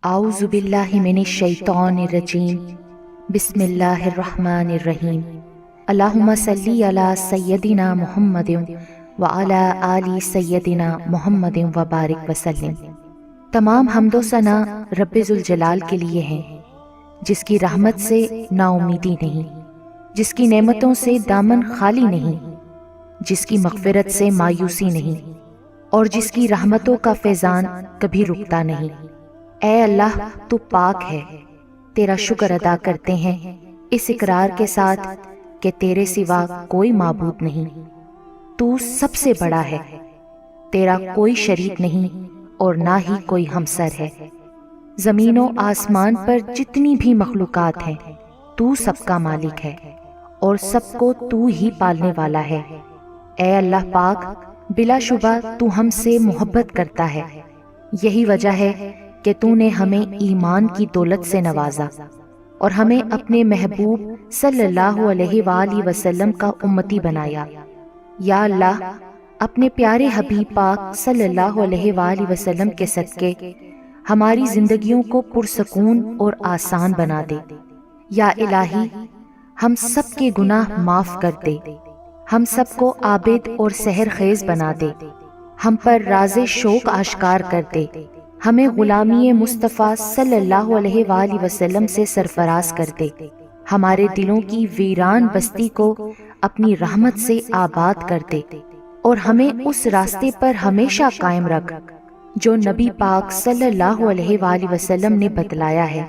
اعوذ باللہ من الشیطان الرجیم، بسم اللہ الرحمن الرحیم۔ اللہم صلی علی سیدنا محمد وعلی آل سیدنا محمد وبارک وسلم۔ تمام حمد و ثنا رب ذوالجلال کے لیے ہیں، جس کی رحمت سے نا امیدی نہیں، جس کی نعمتوں سے دامن خالی نہیں، جس کی مغفرت سے مایوسی نہیں، اور جس کی رحمتوں کا فیضان کبھی رکتا نہیں۔ اے اللہ، تو پاک ہے، تیرا شکر ادا کرتے ہیں اس اقرار کے ساتھ کہ تیرے سوا کوئی معبود نہیں، تو سب سے بڑا ہے، تیرا کوئی شریک نہیں اور نہ ہی کوئی ہمسر ہے۔ زمین و آسمان پر جتنی بھی مخلوقات ہیں، تو سب کا مالک ہے اور سب کو تو ہی پالنے والا ہے۔ اے اللہ پاک، بلا شبہ تو ہم سے محبت کرتا ہے، یہی وجہ ہے کہ تو نے ہمیں ایمان کی دولت سے نوازا اور ہمیں اپنے محبوب صلی اللہ علیہ وآلہ وسلم کا امتی بنایا۔ یا اللہ، اپنے پیارے حبیب پاک صلی اللہ علیہ وآلہ وسلم کے صدقے ہماری زندگیوں کو پرسکون اور آسان بنا دے۔ یا الہی، ہم سب کے گناہ معاف کر دے، ہم سب کو عابد اور سحر خیز بنا دے، ہم پر راز شوق آشکار کر دے، ہمیں غلامی مصطفیٰ صلی اللہ علیہ وآلہ وسلم سے سرفراز کر دے، ہمارے دلوں کی ویران بستی کو اپنی رحمت سے آباد کر دے، اور ہمیں اس راستے پر ہمیشہ قائم رکھ جو نبی پاک صلی اللہ علیہ وآلہ وسلم نے بتلایا ہے۔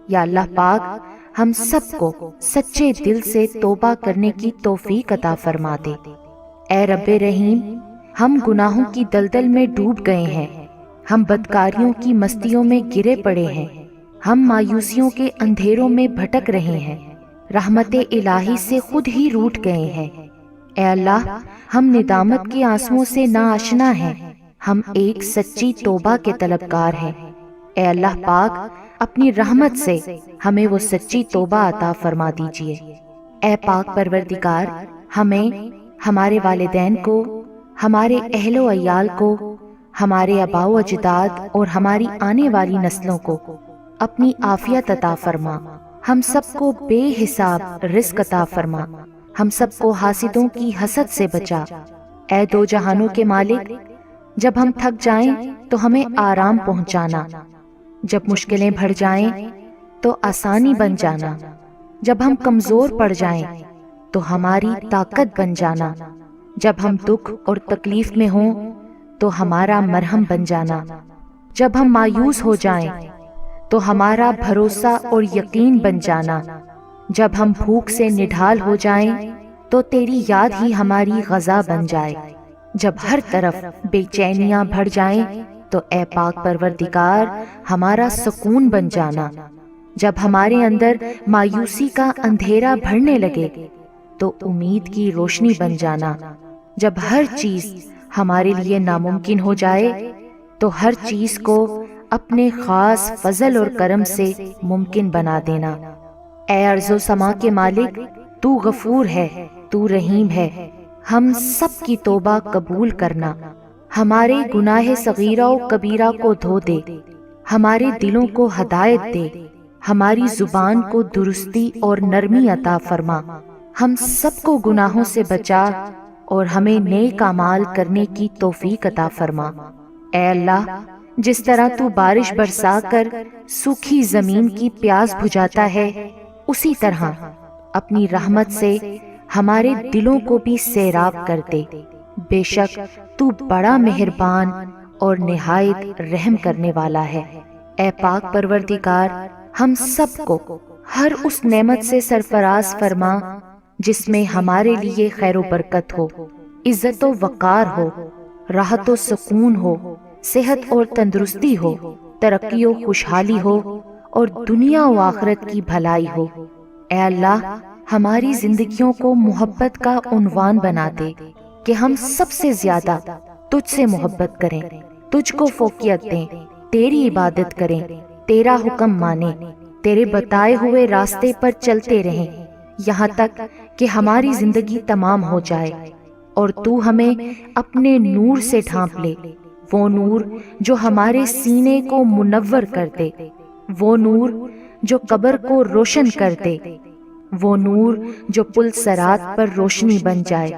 یا اللہ پاک، ہم سب کو سچے دل سے توبہ کرنے کی توفیق عطا فرما دے۔ اے رب رحیم، ہم گناہوں کی دلدل میں ڈوب گئے ہیں، ہم بدکاریوں کی مستیوں میں گرے پڑے ہیں، ہم مایوسیوں کے اندھیروں میں بھٹک رہے ہیں، رحمت الہی سے خود ہی روٹھ گئے ہیں۔ اے اللہ، ہم ندامت کے آنسوؤں سے ناآشنا ہیں، ہم ایک سچی توبہ کے طلبگار ہیں۔ اے اللہ پاک، اپنی رحمت سے ہمیں وہ سچی توبہ عطا فرما دیجئے۔ اے پاک پروردگار، ہمیں، ہمارے والدین کو، ہمارے اہل و عیال کو، ہمارے آباء و اجداد اور ہماری آنے والی نسلوں کو اپنی عافیت عطا فرما، ہم سب کو بے حساب رزق عطا فرما، ہم سب کو حاسدوں کی حسد سے بچا۔ اے دو جہانوں کے مالک، جب ہم تھک جائیں تو ہمیں آرام پہنچانا، جب مشکلیں بڑھ جائیں تو آسانی بن جانا، جب ہم کمزور پڑ جائیں تو ہماری طاقت بن جانا، جب ہم دکھ اور تکلیف میں ہوں تو ہمارا مرہم بن جانا، جب ہم مایوس ہو جائیں تو ہمارا بھروسہ اور یقین بن جانا، جب ہم بھوک سے نڈھال ہو جائیں تو تیری یاد ہی ہماری غذا بن جائے، جب ہر طرف بے چینیاں بڑھ جائیں تو اے پاک پروردگار ہمارا سکون بن جانا، جب ہمارے اندر مایوسی کا اندھیرا بڑھنے لگے تو امید کی روشنی بن جانا، جب ہر چیز ہمارے لیے ناممکن ہو جائے تو ہر چیز کو اپنے خاص فضل اور کرم سے ممکن بنا دینا۔ اے ارض و سما کے مالک، تو غفور ہے، تو رحیم ہے، ہم سب کی توبہ قبول کرنا، ہمارے گناہ صغیرہ و کبیرہ کو دھو دے، ہمارے دلوں کو ہدایت دے، ہماری زبان کو درستی اور نرمی عطا فرما، ہم سب کو گناہوں سے بچا اور ہمیں نیک اعمال کرنے کی توفیق عطا فرما۔ اے اللہ، جس طرح تو بارش برسا کر سوکھی زمین کی پیاس بجھاتا ہے، اسی طرح اپنی رحمت سے ہمارے دلوں کو بھی سیراب کر دے۔ بے شک تو بڑا مہربان اور نہایت رحم کرنے والا ہے۔ اے پاک پروردگار، ہم سب کو ہر اس نعمت سے سرفراز فرما جس میں ہمارے لیے خیر و برکت ہو، عزت و وقار ہو، راحت و سکون ہو، صحت اور تندرستی ہو، ترقی و خوشحالی ہو اور دنیا و آخرت کی بھلائی ہو۔ اے اللہ، ہماری زندگیوں کو محبت کا عنوان بنا دے کہ ہم سب سے زیادہ تجھ سے محبت کریں، تجھ کو فوقیت دیں، تیری عبادت کریں، تیرا حکم مانیں، تیرے بتائے ہوئے راستے پر چلتے رہیں یہاں تک کہ ہماری زندگی تمام ہو جائے اور تو ہمیں اپنے نور سے ڈھانپ لے، وہ نور جو ہمارے سینے کو منور کر دے، وہ نور جو قبر کو روشن کر دے، وہ نور جو پل صراط پر روشنی بن جائے۔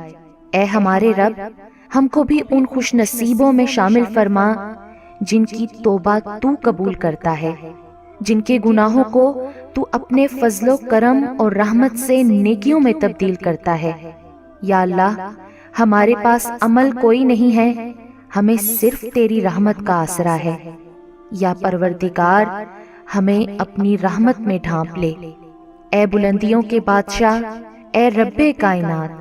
اے ہمارے رب، ہم کو بھی ان خوش نصیبوں میں شامل فرما جن کی توبہ تو قبول کرتا ہے، جن کے گناہوں کو تو اپنے فضل و کرم اور رحمت سے نیکیوں میں تبدیل کرتا ہے۔ یا اللہ، ہمارے پاس عمل کوئی نہیں ہے، ہمیں صرف تیری رحمت کا آسرا ہے۔ یا پروردگار، ہمیں اپنی رحمت میں ڈھانپ لے۔ اے بلندیوں کے بادشاہ، اے رب کائنات،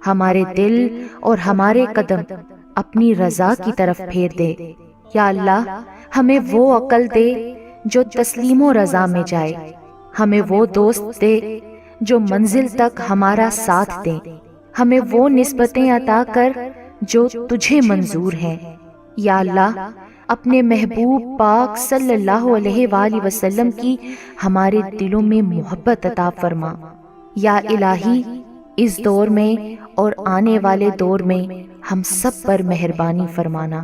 ہمارے دل اور ہمارے قدم اپنی رضا کی طرف پھیر دے۔ یا اللہ، ہمیں وہ عقل دے جو تسلیم و رضا میں جائے، ہمیں وہ دوست دے جو منزل تک ہمارا ساتھ دیں، ہمیں وہ نسبتیں عطا کر جو تجھے منظور ہیں۔ یا اللہ، اپنے محبوب پاک صلی اللہ علیہ وآلہ وسلم کی ہمارے دلوں میں محبت عطا فرما۔ یا الہی، اس دور میں اور آنے والے دور میں ہم سب پر مہربانی فرمانا۔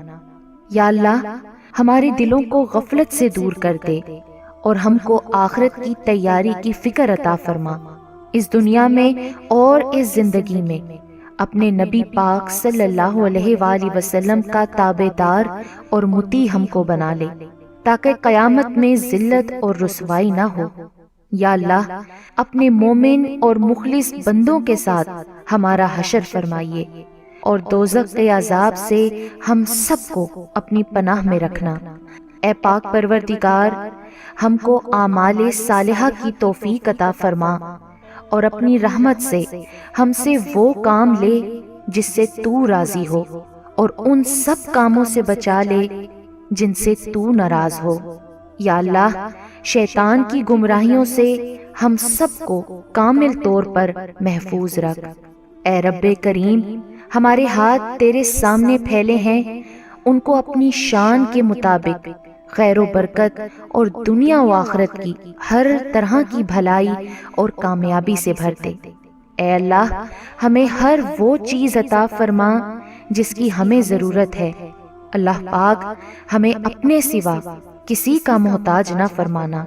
یا اللہ، ہمارے دلوں کو غفلت سے دور کر دے اور ہم کو آخرت کی تیاری کی فکر عطا فرما۔ اس دنیا میں اور اس زندگی میں اپنے نبی پاک صلی اللہ علیہ وآلہ وسلم کا تابعدار اور مطیع ہم کو بنا لے، تاکہ قیامت میں ذلت اور رسوائی نہ ہو۔ یا اللہ، اپنے مومن اور مخلص بندوں کے ساتھ ہمارا حشر فرمائیے اور دوزخ کے عذاب سے ہم سب کو اپنی پناہ میں رکھنا۔ اے پاک پروردگار، ہم کو اعمال صالحہ کی توفیق عطا فرما اور اپنی رحمت سے ہم سے وہ کام لے جس سے تو راضی ہو، اور ان سب کاموں سے بچا لے جن سے تو ناراض ہو۔ یا اللہ، شیطان کی گمراہیوں سے ہم سب کو کامل طور پر محفوظ رکھ۔ اے رب کریم، ہمارے ہاتھ تیرے سامنے پھیلے ہیں، ان کو اپنی شان کے مطابق خیر و برکت اور دنیا و آخرت کی ہر طرح کی بھلائی اور کامیابی سے بھر دے۔ اے اللہ، ہمیں ہر وہ چیز عطا فرما جس کی ہمیں ضرورت ہے۔ اللہ پاک، ہمیں اپنے سوا کسی کا محتاج نہ فرمانا۔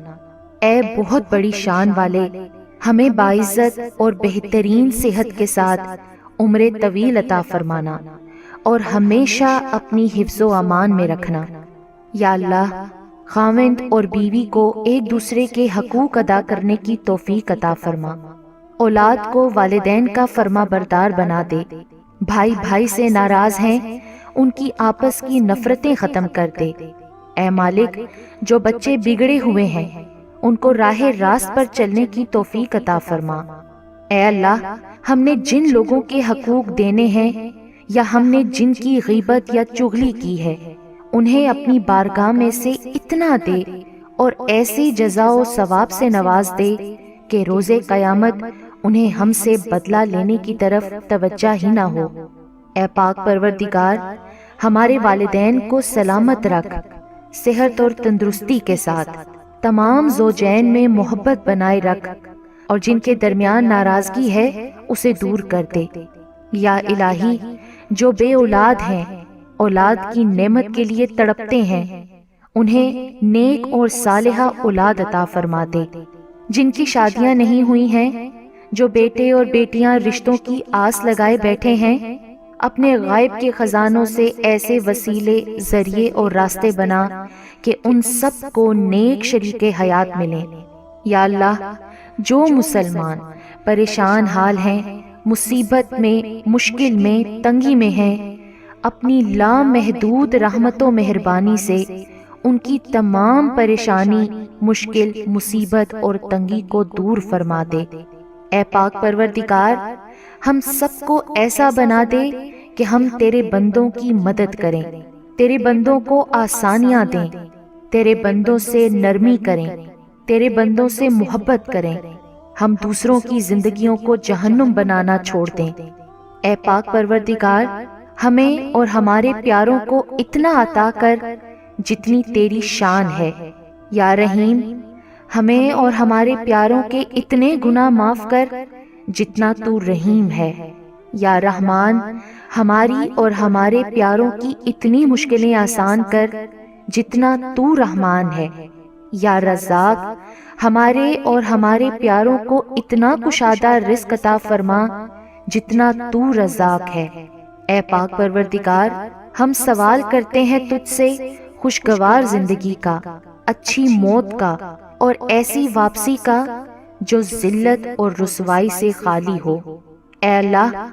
اے بہت بڑی شان والے، ہمیں باعزت اور بہترین صحت کے ساتھ عمر طویل عطا فرمانا اور ہمیشہ اپنی حفظ و امان میں رکھنا۔ یا اللہ، خاوند اور بیوی کو ایک دوسرے کے حقوق ادا کرنے کی توفیق عطا فرما، اولاد کو والدین کا فرما بردار بنا دے، بھائی بھائی سے ناراض ہیں ان کی آپس کی نفرتیں ختم کر دے۔ اے مالک، جو بچے بگڑے ہوئے ہیں ان کو راہ راست پر چلنے کی توفیق عطا فرما۔ اے اللہ، ہم نے جن لوگوں کے حقوق دینے ہیں یا ہم نے جن کی غیبت یا چغلی کی ہے، انہیں اپنی بارگاہ میں سے اتنا دے اور ایسی جزا و ثواب سے نواز دے کہ روز قیامت انہیں ہم سے بدلہ لینے کی طرف توجہ ہی نہ ہو۔ اے پاک پروردگار، ہمارے والدین کو سلامت رکھ، صحت اور تندرستی کے ساتھ تمام زوجین میں محبت بنائے رکھ، اور جن کے درمیان ناراضگی ہے اسے دور کر دے۔ یا الہی، جو بے اولاد ہیں، اولاد کی نعمت کے لیے تڑپتے ہیں، انہیں نیک اور صالحہ اولاد عطا فرما دے۔ جن کی شادیاں نہیں ہوئی ہیں، جو بیٹے اور بیٹیاں رشتوں کی آس لگائے بیٹھے ہیں، اپنے غائب کے خزانوں سے ایسے وسیلے، ذریعے اور راستے بنا کہ ان سب کو نیک شریک حیات ملیں۔ یا اللہ، جو مسلمان پریشان حال ہیں، مصیبت میں، مشکل میں، تنگی میں ہیں، اپنی لامحدود رحمت و مہربانی سے ان کی تمام پریشانی، مشکل، مصیبت اور تنگی کو دور فرما دے۔ اے پاک پروردگار، ہم سب کو ایسا بنا دے کہ ہم تیرے بندوں کی مدد کریں، تیرے بندوں کو آسانیاں دیں، تیرے بندوں سے نرمی کریں، تیرے بندوں سے محبت کریں، ہم دوسروں کی زندگیوں کو جہنم بنانا چھوڑ دیں۔ اے پاک پروردگار، ہمیں اور ہمارے پیاروں کو اتنا عطا کر جتنی تیری شان ہے۔ یا رحیم، ہمیں اور ہمارے پیاروں کے اتنے گناہ معاف کر جتنا تو رحیم ہے۔ یا رحمان، ہماری اور ہمارے پیاروں کی اتنی مشکلیں آسان کر جتنا تو رحمان ہے۔ یا رزاق، ہمارے اور ہمارے پیاروں کو اتنا کشادہ رزق عطا فرما جتنا تو رزاق ہے۔ اے پاک پروردگار، ہم سوال کرتے ہیں تجھ سے خوشگوار زندگی کا، اچھی موت کا اور ایسی واپسی کا جو ذلت اور رسوائی سے خالی ہو۔ اے اللہ،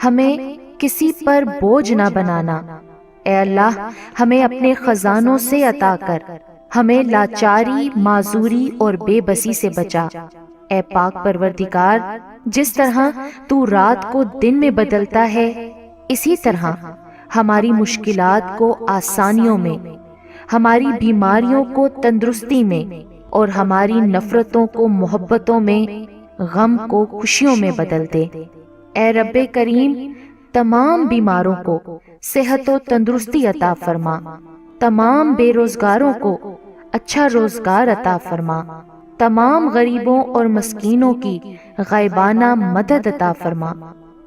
ہمیں کسی پر بوجھ نہ بنانا۔ اے اللہ، ہمیں اپنے خزانوں سے عطا کر، ہمیں لاچاری، معذوری اور بے بسی سے بچا۔ اے پاک پروردگار، جس طرح تو رات کو دن میں بدلتا ہے، اسی طرح ہماری مشکلات کو آسانیوں میں، ہماری بیماریوں کو تندرستی میں اور ہماری نفرتوں کو محبتوں میں، غم کو خوشیوں میں بدل دے۔ اے رب کریم، تمام بیماروں کو صحت و تندرستی عطا فرما، تمام بے روزگاروں کو اچھا روزگار عطا فرما، تمام غریبوں اور مسکینوں کی غائبانہ مدد عطا فرما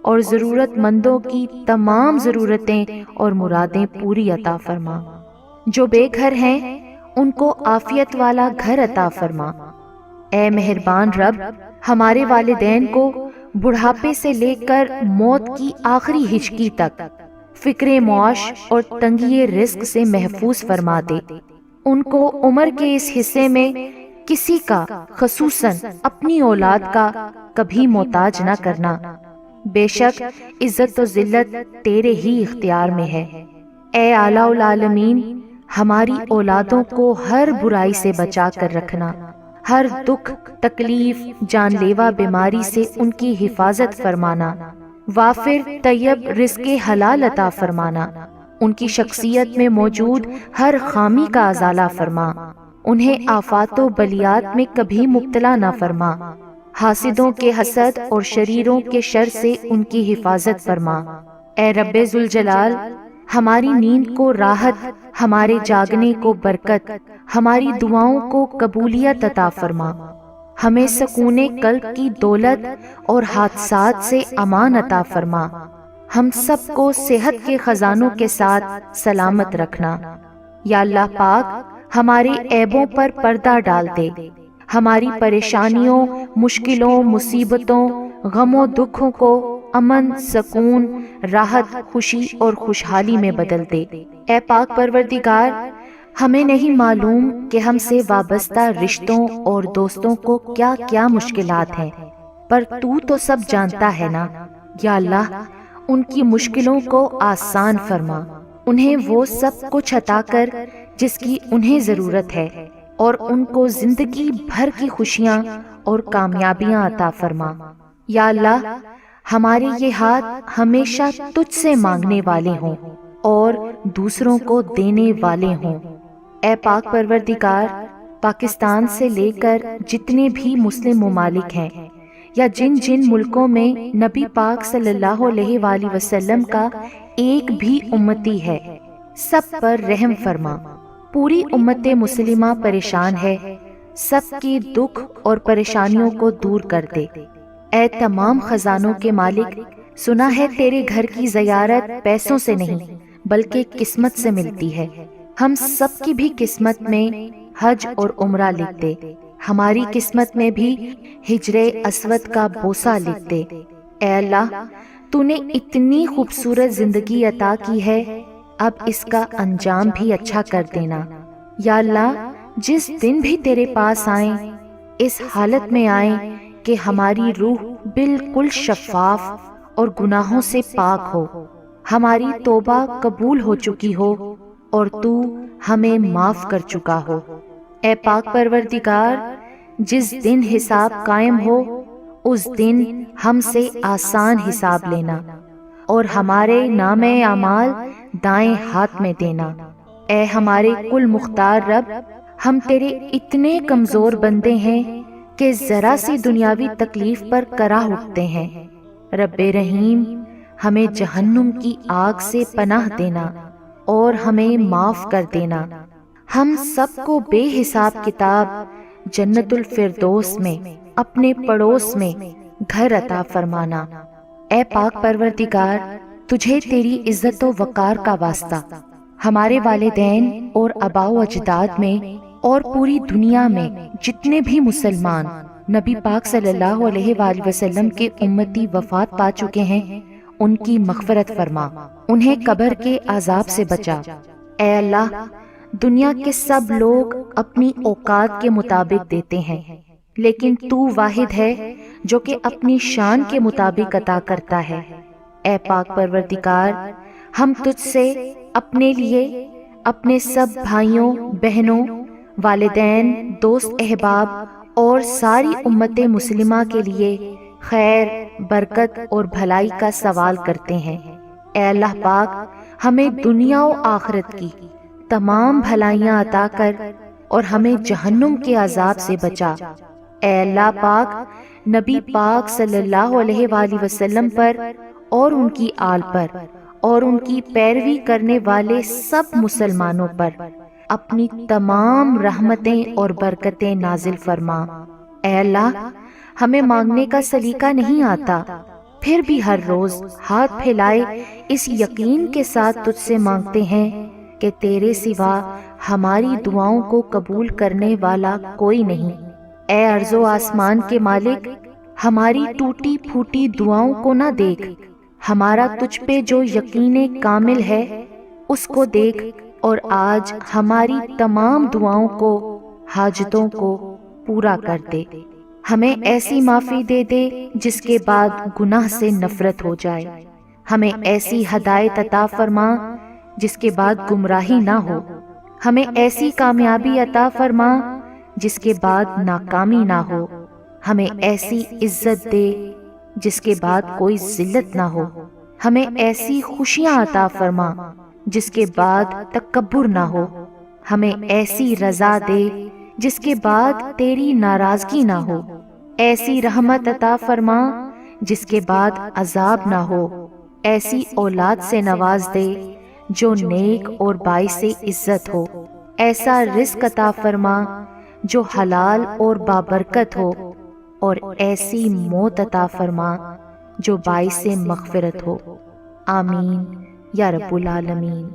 اور ضرورت مندوں کی تمام ضرورتیں اور مرادیں پوری عطا فرما۔ جو بے گھر ہیں ان کو عافیت والا گھر عطا فرما۔ اے مہربان رب، ہمارے والدین کو بڑھاپے سے لے کر موت کی آخری ہچکی تک فکر معاش اور تنگی رزق سے محفوظ فرما دے۔ ان کو عمر کے اس حصے میں کسی کا، خصوصاً اپنی اولاد کا، کبھی محتاج نہ کرنا۔ بے شک عزت و ذلت تیرے ہی اختیار میں ہے۔ اے اعلیٰ العالمین، ہماری اولادوں کو ہر برائی سے بچا کر رکھنا، ہر دکھ، تکلیف، جان لیوا بیماری سے ان کی حفاظت فرمانا، وافر طیب رزق حلال عطا فرمانا، ان کی شخصیت میں موجود ہر خامی کا ازالہ فرما، انہیں آفات و بلیات میں کبھی مبتلا نہ فرما، حاسدوں کے حسد اور شریروں کے شر سے ان کی حفاظت فرما۔ اے رب ذوالجلال، ہماری نیند کو راحت، ہمارے جاگنے کو برکت، ہماری دعاؤں کو قبولیت عطا فرما، ہمیں سکون قلب کی دولت اور حادثات سے امان عطا فرما، ہم سب کو صحت کے خزانوں کے ساتھ سلامت رکھنا۔ یا اللہ پاک، ہمارے عیبوں پر پردہ ڈال دے، ہماری پریشانیوں، مشکلوں، مصیبتوں، غم و دکھوں کو امن، سکون، راحت، خوشی اور خوشحالی میں بدل دے۔ اے پاک پروردگار، ہمیں نہیں معلوم کہ ہم سے وابستہ رشتوں اور دوستوں کو کیا کیا مشکلات ہیں، پر تو سب جانتا ہے نا۔ یا اللہ، ان کی مشکلوں کو آسان فرما، انہیں وہ سب کچھ عطا کر جس کی انہیں ضرورت ہے، اور ان کو زندگی بھر کی خوشیاں اور کامیابیاں عطا فرما۔ یا اللہ، ہمارے یہ ہاتھ ہمیشہ تجھ سے مانگنے والے ہوں اور دوسروں کو دینے والے ہوں۔ اے پاک پروردگار، پاکستان سے لے کر جتنے بھی مسلم ممالک ہیں، یا جن جن ملکوں میں نبی پاک صلی اللہ علیہ وآلہ وسلم کا ایک بھی امتی ہے، سب پر رحم فرما۔ پوری امت مسلمہ پریشان ہے، سب کی دکھ اور پریشانیوں کو دور کر دے۔ اے تمام خزانوں کے مالک، سنا ہے تیرے گھر کی زیارت پیسوں سے نہیں بلکہ قسمت سے ملتی ہے۔ ہم سب کی بھی قسمت میں حج اور عمرہ لکھ دے، ہماری قسمت میں بھی ہجر اسود کا بوسہ لکھ دے۔ اے اللہ، تو نے اتنی خوبصورت زندگی عطا کی ہے، اب اس کا انجام بھی اچھا کر دینا۔ یا اللہ، جس دن بھی تیرے پاس آئیں، اس حالت میں آئیں کہ ہماری روح بالکل شفاف اور گناہوں سے پاک ہو، ہماری توبہ قبول ہو چکی ہو اور تو ہمیں معاف کر چکا ہو۔ اے پاک پروردگار، جس دن حساب قائم ہو اس دن ہم سے آسان حساب لینا اور ہمارے نامہ اعمال دائیں ہاتھ میں دینا۔ اے ہمارے کل مختار رب، ہم تیرے اتنے کمزور بندے ہیں کہ ذرا سی دنیاوی تکلیف پر کراہ اٹھتے ہیں۔ رب رحیم، ہمیں جہنم کی آگ سے پناہ دینا اور ہمیں معاف کر دینا۔ ہم سب کو بے حساب کتاب جنت الفردوس میں اپنے پڑوس میں گھر عطا فرمانا۔ اے پاک پروردگار، تجھے تیری عزت و وقار کا واسطہ، ہمارے والدین اور آباء و اجداد میں اور پوری دنیا میں جتنے بھی مسلمان نبی پاک صلی اللہ علیہ وآلہ وسلم کے امتی وفات پا چکے ہیں، ان کی مغفرت فرما، انہیں قبر کے عذاب سے بچا۔ اے اللہ، دنیا کے سب لوگ اپنی اوقات کے مطابق دیتے ہیں، لیکن تو واحد ہے جو کہ اپنی شان کے مطابق عطا کرتا ہے۔ اے پاک پروردگار، ہم تجھ سے اپنے لیے، اپنے سب بھائیوں بہنوں، والدین، دوست احباب اور ساری امت مسلمہ کے لیے خیر، برکت اور بھلائی کا سوال کرتے ہیں۔ اے اللہ پاک، ہمیں دنیا و آخرت کی تمام بھلائیاں عطا کر اور ہمیں جہنم کے عذاب سے بچا۔ اے اللہ پاک، نبی پاک صلی اللہ علیہ وآلہ وسلم پر اور ان کی آل پر اور ان کی پیروی کرنے والے سب مسلمانوں پر اپنی تمام رحمتیں اور برکتیں نازل فرما۔ اے اللہ، ہمیں مانگنے کا سلیقہ نہیں آتا، پھر بھی ہر روز ہاتھ پھیلائے اس یقین کے ساتھ تجھ سے مانگتے ہیں کہ تیرے سوا ہماری دعاؤں کو قبول کرنے والا کوئی نہیں۔ اے ارض و آسمان کے مالک، ہماری ٹوٹی پھوٹی دعاؤں کو نہ دیکھ، ہمارا تجھ پہ جو یقین کامل ہے اس کو دیکھ، اور آج ہماری تمام دعاؤں کو، حاجتوں کو پورا کر دے۔ ہمیں ایسی معافی دے دے جس کے بعد گناہ سے نفرت ہو جائے، ہمیں ایسی ہدایت عطا فرما جس کے بعد گمراہی نہ ہو، ہمیں ایسی کامیابی عطا فرما جس کے بعد ناکامی نہ ہو، ہمیں ایسی عزت دے جس کے بعد کوئی ذلت نہ ہو، ہمیں ایسی خوشیاں عطا فرما جس کے بعد تکبر نہ ہو، ہمیں ایسی رضا دے جس کے بعد تیری ناراضگی نہ ہو، ایسی رحمت عطا فرما جس کے بعد عذاب نہ ہو، ایسی اولاد سے نواز دے جو نیک اور باعث عزت ہو، ایسا رزق عطا فرما جو حلال اور بابرکت ہو، اور ایسی موت عطا فرما جو باعث مغفرت ہو۔ آمین یا رب العالمین۔